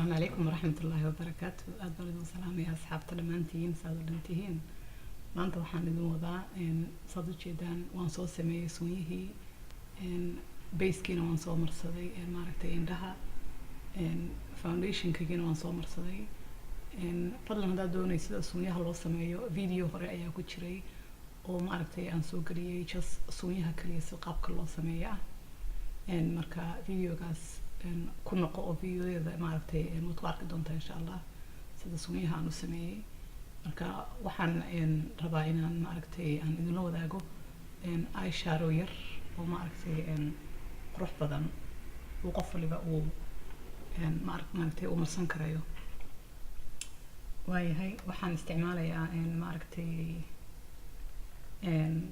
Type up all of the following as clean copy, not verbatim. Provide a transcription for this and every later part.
السلام عليكم ورحمة الله وبركاته. أدبر السلام يا أصحاب تلمانتين سادلنتين. ما أنت وحنا ندون وضع إن صدق جدا وانصو سمي سويه إن بيس كينا وانصو مرصدي إن معركتين لها إن فاونديشن كينا وانصو مرصدي إن فضلا هذا دون يصير سويه الله سميه فيديو رأيه كتيري أو معركتي أنسو قريه جس سويه كليه سقاب كله سميه إن مركا فيديو جاس إن كنا قو فيديو إذا ما عرفتي إن متوقع دونتا إن شاء الله سدسونيها أنو سمي مركا وحن إن ربعنا ما عرفتي أن إذا لو ذاقو إن أي شاروير وما عرفتي إن روح بدن وقف اللي بقو إن ما عرفتي ومرسن كرايو واي هاي وحن استعمالي إن ما عرفتي إن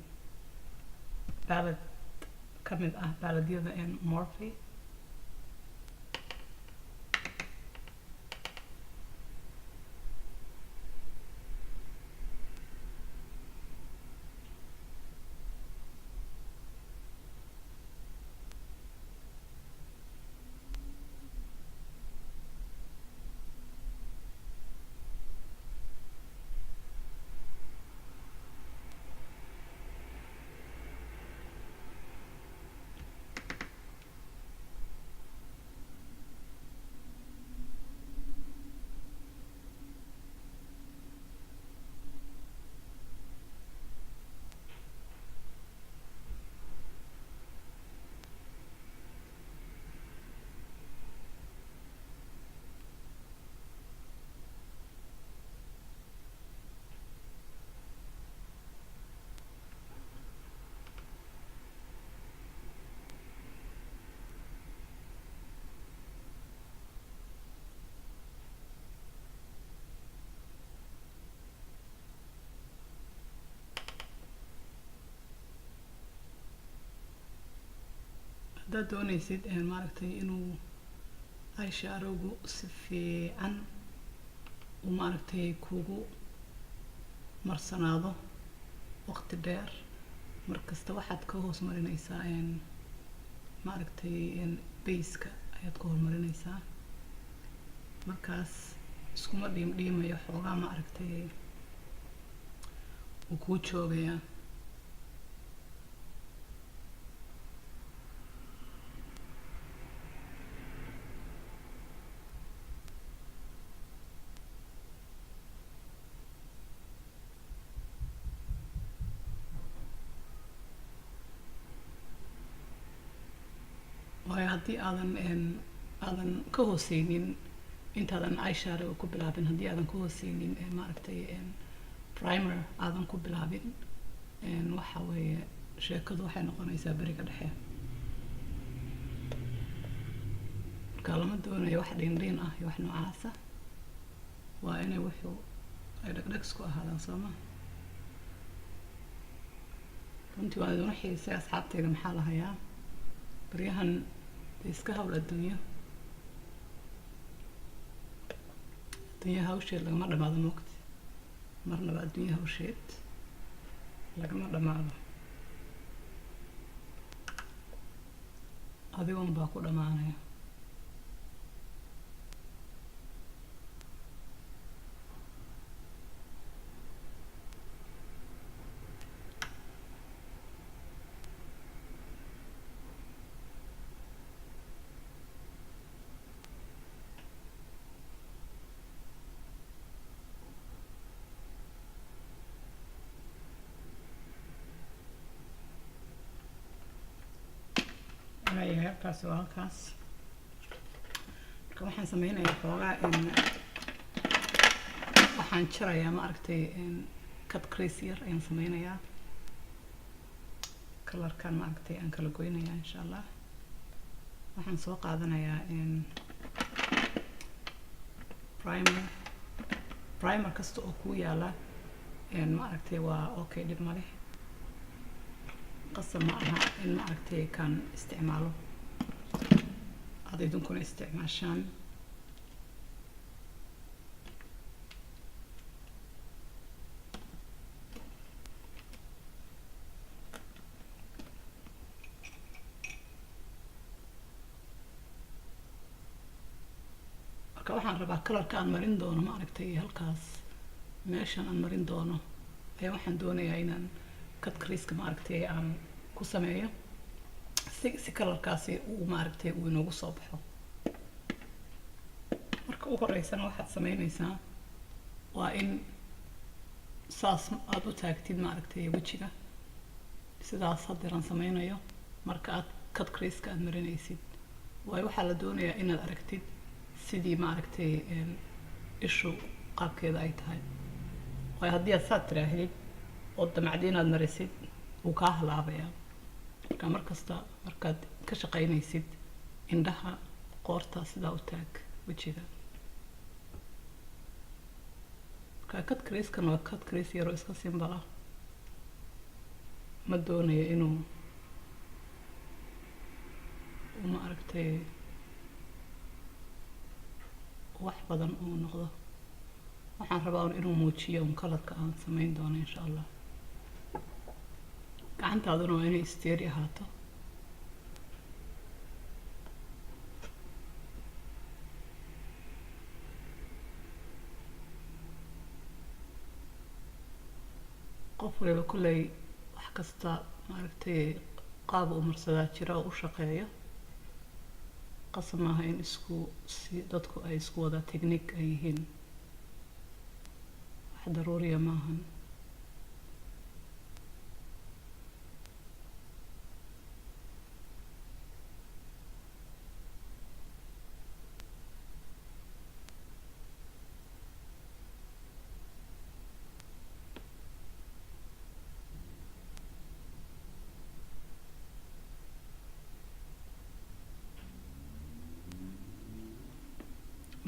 بعد كمل بعد يذا إن مورفي هذا دوني سيد إن معرفتي إنه أي شاروجو سفي عن ومعرفتي كوجو مرسناضو وقت دير مركز توحد كوهوس مرينيسا إن معرفتي إن بيسك أياد كوه مرينيسا مركز سكوما ديم يحوغا معرفتي وكوتشو بيا وهي هدي آذن كهوسينين انت آذن عايشة وكبلابين هدي آذن كهوسينين ما عرفتي برايمر آذن كبلابين وحاوي شاكدو حين قنيسا بريكا دحيا كلمة دونا يوحد ينرين يوحد نوعاسة وإني وحو أيدكسكو هذا صوما كنت وانا نحي سي أصحابتي محالها يا بريهن iska hawl adduunyo hawsheed lagama dhamaado moogti marnaba adduunyo hawsheed lagama dhamaado adigoon baa ku dhamaanaya هاي كاس وهالكاس waxaan sameynayaa xoogaa waxaan jarayaa ma aragtay cut crease yar ayaan sameynayaa kalarkan ma aragtay aan kala goynayaa insha Allah waxaan soo qaadanayaa primer kasta oo ku yaala ma aragtay waa okay dib ma leh قسم معها إن معركتي كان استعماله هذا يدون كون استعماشان waxaan rabaa kalarka aan marin doono ma aragtay halkaas meeshan aan marin doono ayaa waxaan doonayaa inaan cut crease-ka ma aragtay aan ku sameeyo si kalarkaasi uu ma aragtay uu inoogu soo baxo. marka ugu horeysana waxaad sameynaysaa waa in saas aad u taagtid ma aragtay wejiga sidaas haddeeraan sameynayo marka aad cut crease-ka aad marinaysid waayo waxaa la doonayaa inaad aragtid sidii ma aragtay ishu qaabkeeda ay tahay waayo haddii aad saad tiraahid oo damacdi inaad marisid wuu kaa halaabayaa. marka markasta markaad ka shaqaynaysid indhaha qoorta sidaa u taag wejiga. marka cut crease-kan waa cut crease yaroo iska simbala ma doonayo inuu ma aragtay wax badan uu noqdo. waxaan rabaa inuu muujiyo kalarka aan sameyn doono insha Allah. gacantaaduna waa inay steady ahaato. qof waliba kulley wax kasta ma aragtay qaab u marsadaa jira oo u shaqeeyo qasab maaha in isku si dadku ay isku wada technique ay yihiin wax daruuriya maahan.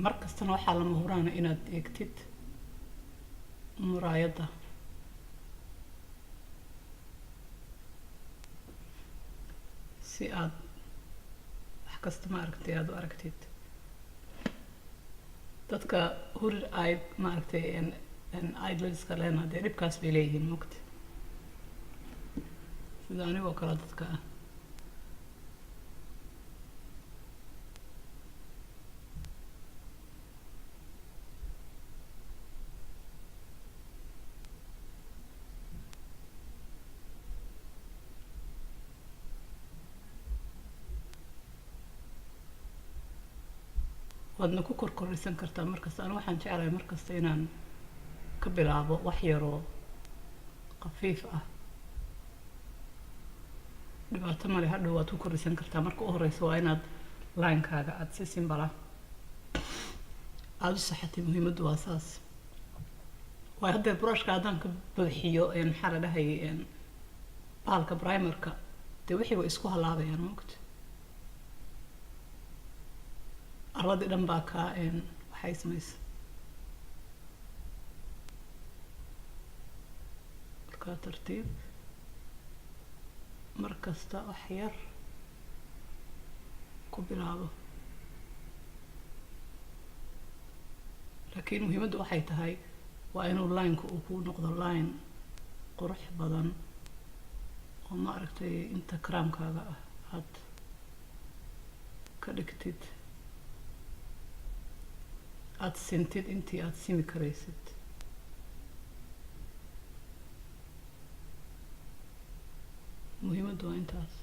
markastana waxaa lama huraana inaad eegtid muraayadda si aad wax kasta ma aragtay aad u aragtid. dadka hurir ay ma aragtay idoliska leena dee dhibkaas bay leeyihiin moogta sida anigoo kale dadka ah. waadna ku korkoraysan kartaa markasta. anigu waxaan jeclahay markasta inaan ka bilaabo wax yaroo khafiif ah dhibaato male hadhow waad ku koraysan kartaa. marka u horeysa waa inaad line-kaaga aad si simbala aad u saxatay. muhiimaddu waa saas waayo haddee brushka haddaan ka buuxiyo maxaa la dhahayay bahalka primerka dee wixii way isku halaabayaan moogta. arladii dhan baa kaa waxay samaysa. markaa tartiib markasta wax yar ku bilaabo. laakiin muhiimaddu waxay tahay waa inuu line-ku uu ku noqdo line qurux badan oo ma aragtay inta karaamkaaga ah aad ka dhigtid aad sintid intii aad simi karaysid. muhiimaddu waa intaas.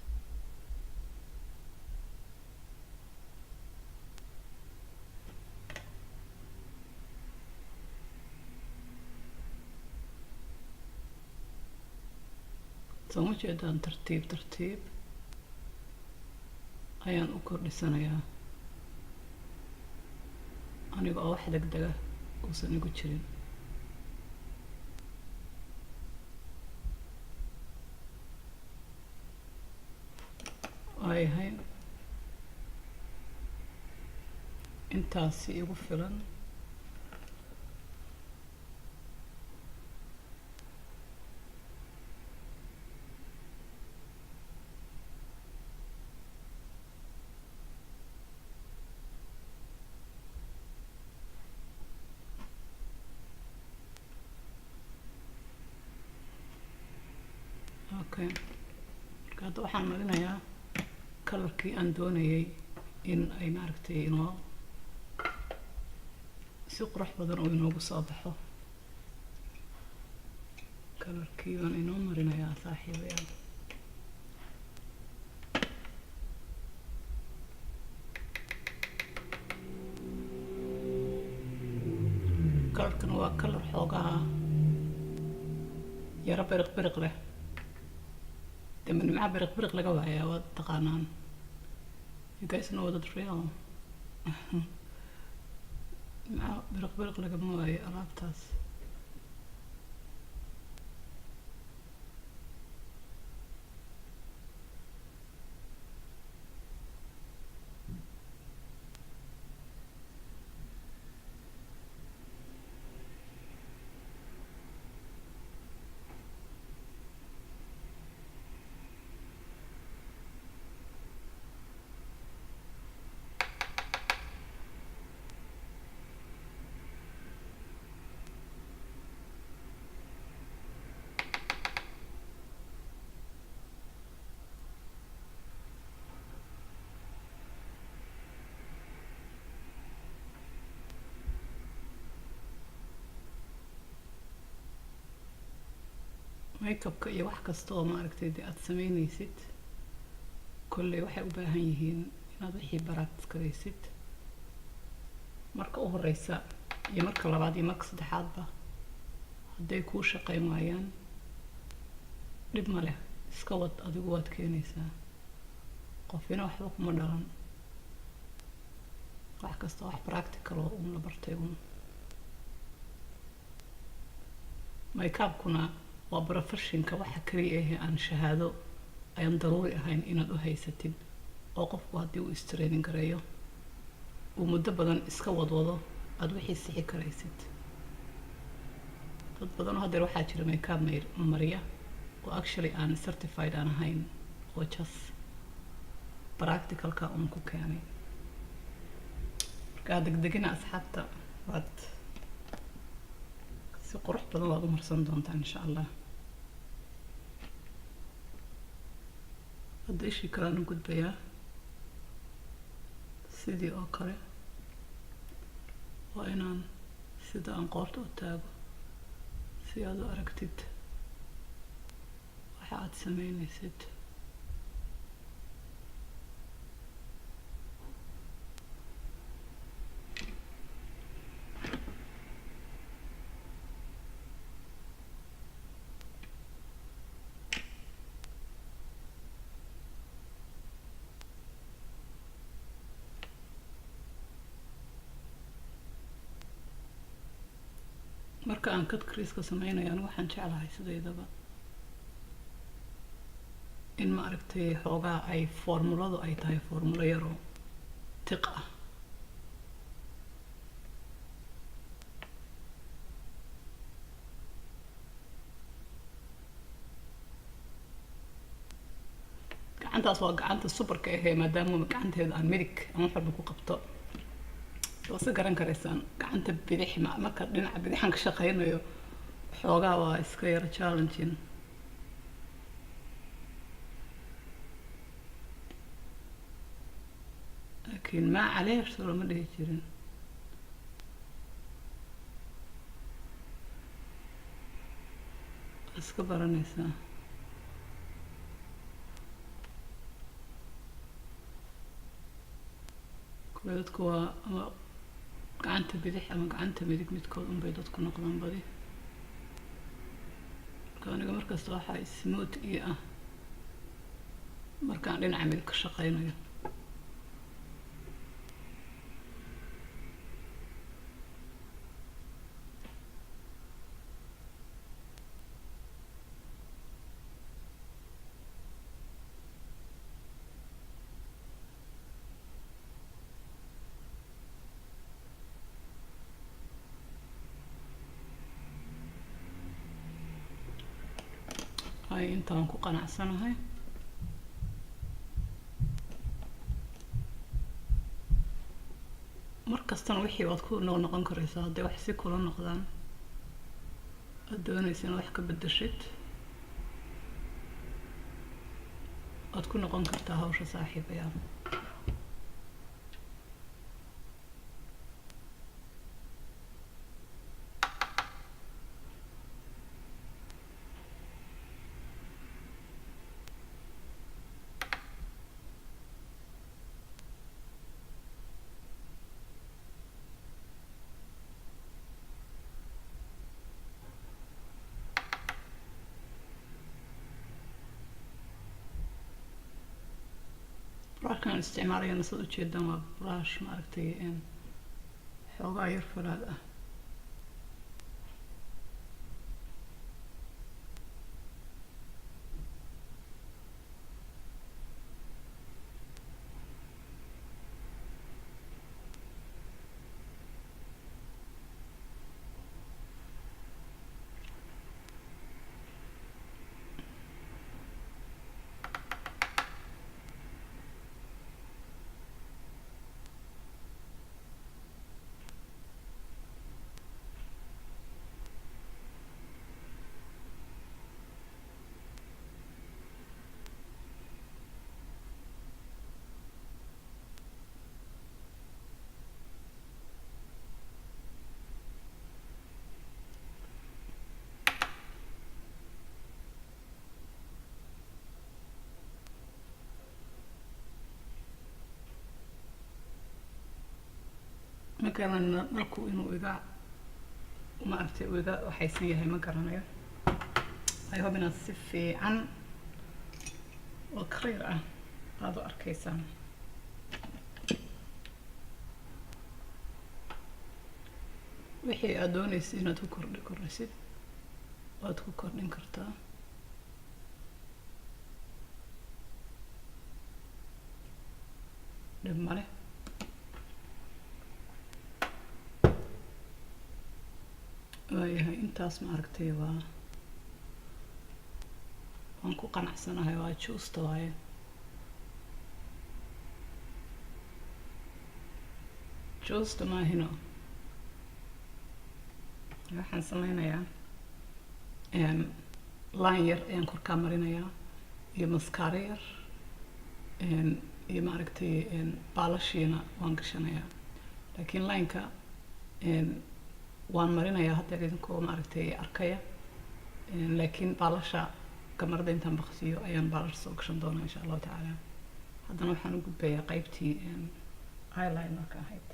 soo ma jeedaan tartiib tartiib ayaan u kordhisanayaa aniga oo wax degdega uusan igu jirin. waayahay intaasi igu filan. okay marka hadda waxaan marinayaa kalarkii aan doonayay in ay maaragtay inoo si qurux badan oo inoogu soo baxo. kalarkii baan inoo marinayaa saaxiibayaal. kalarkan waa kalar xoogaa yara biriq biriq leh. dee nimca biriq biriq laga waayaa waad taqaanaan. You guys know that real. nimca biriq biriq lagama waayo alaabtaas. makeupka iyo wax kasta oo maaragtay dee aad sameynaysid kolley waxay u baahan yihiin inaad wixii practice garaysid marka u horeysa iyo marka labaad iyo marka saddexaadba. hadday kuu shaqayn waayaan dhib ma leh, iska wad, adigu waad keenaysaa. qofina waxba kuma dhalan. wax kasta wax practical oo la bartay makeupkuna waa professionka waxa kaliya ah aan shahaado ayaan daruuri ahayn inaad u haysatid oo qofku haddii uu istraining gareeyo uu muddo badan iska wadwado aad wixii sixi karaysid. dad badan oo haddeer waxaa jira makeup mariya oo actually aan certified aan ahayn oo just practicalka ku keenay. markaa degdegina asxaabta waad si qurux badan waad u marsan doontaan insha allah. hadda ishii kalaan u gudbayaa sidii oo kale. waa inaan sida aan qoorta u taago si aad u aragtid waxa aad sameynaysid. marka aan cut crease-ka sameynayo anigu waxaan jeclahay sideedaba in ma aragtay xoogaa ay formuladu ay tahay formulo yaroo tiq ah. gacantaas waa gacanta superka ahee maadaama gacanteeda aan midig aan wax walba ku qabto. wasi garan karaysaan gacanta bidix marka dhinaca bidixan ka shaqeynayo xoogaa waa iska yara challenging. laakiin maa caleerso lama dhihi jirin. iska baranaysaa. kuwa dadku waa ama gacanta bidix ama gacanta midig midkood unbay dadku noqdaan badi. marka aniga markasta waxaa smooth iyo ah markaan dhinaca midig ka shaqeynayo. ay intaan ku qanacsanahay. markastana wixii waad ku noqon karaysaa hadday wax si kula noqdaan aad doonaysa inaad wax ka bedeshid waad ku noqon kartaa hawsha saaxiibayaal. brushkan isticmaalayana sida ujeedaan waa brush maaragtay xoogaa yar falaad ah. ma garanayno dharku inuu iga maaragtay uu iga waxaysan yahay ma garanayo. I hope inaad si fiican oo clear ah aad u arkaysaan. wixii aad doonaysid inaad ku kordhisid waad ku kordhin kartaa. dhib male. waayahay intaas maaragtay waan ku qanacsanahay. waa juusta waaye. juusta maahino. waxaan sameynayaa line yar ayaan korkaa marinayaa iyo mascara yar iyo maaragtay baalashiina waan gashanayaa. laakiin lineka waan marinayaa hadda idinkoo maaragtay arkaya. laakiin baalasha kamarada intaan baqsiyo ayaan baalasha soo gashan doonaa insha allahu tacaala. haddana waxaan u gudbayaa qaybtii eyelinerka ahayd.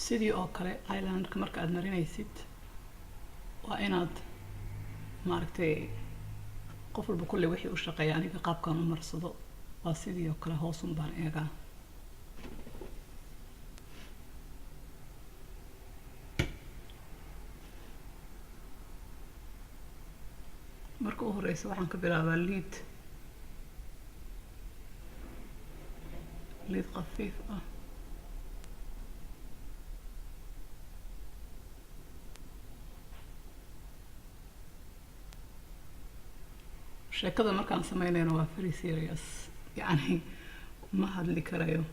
sidii oo kale eyelinerka marka aad marinaysid waa inaad maaragtay qof walba kulle wixii u shaqeeya. aniga qaabkan u marsado waa sidii oo kale hoos un baan eegaa. marka u horeysa waxaan ka bilaabaa liid khafiif ah. sheekada markaan sameynayna waa very serious. yani ma hadli karayo.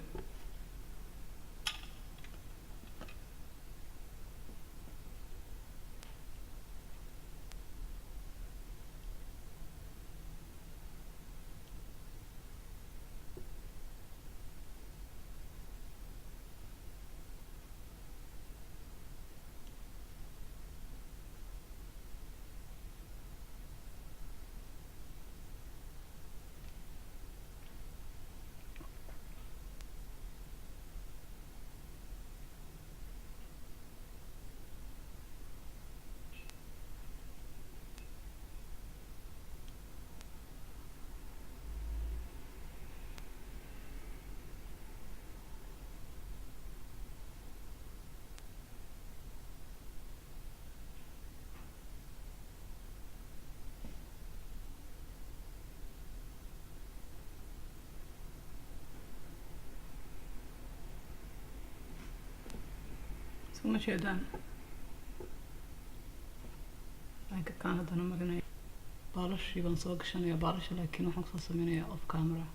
suma jeedaan lineka kaan haddana marinaya. baalashii baan soo gashanayaa baalasha laakiin waxaan kusoo sameynayaa off camera.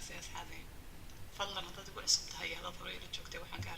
nastay asxaabay fadlan haddaad igu cusub tahay haddaad hore ila joogtay waxaan kaa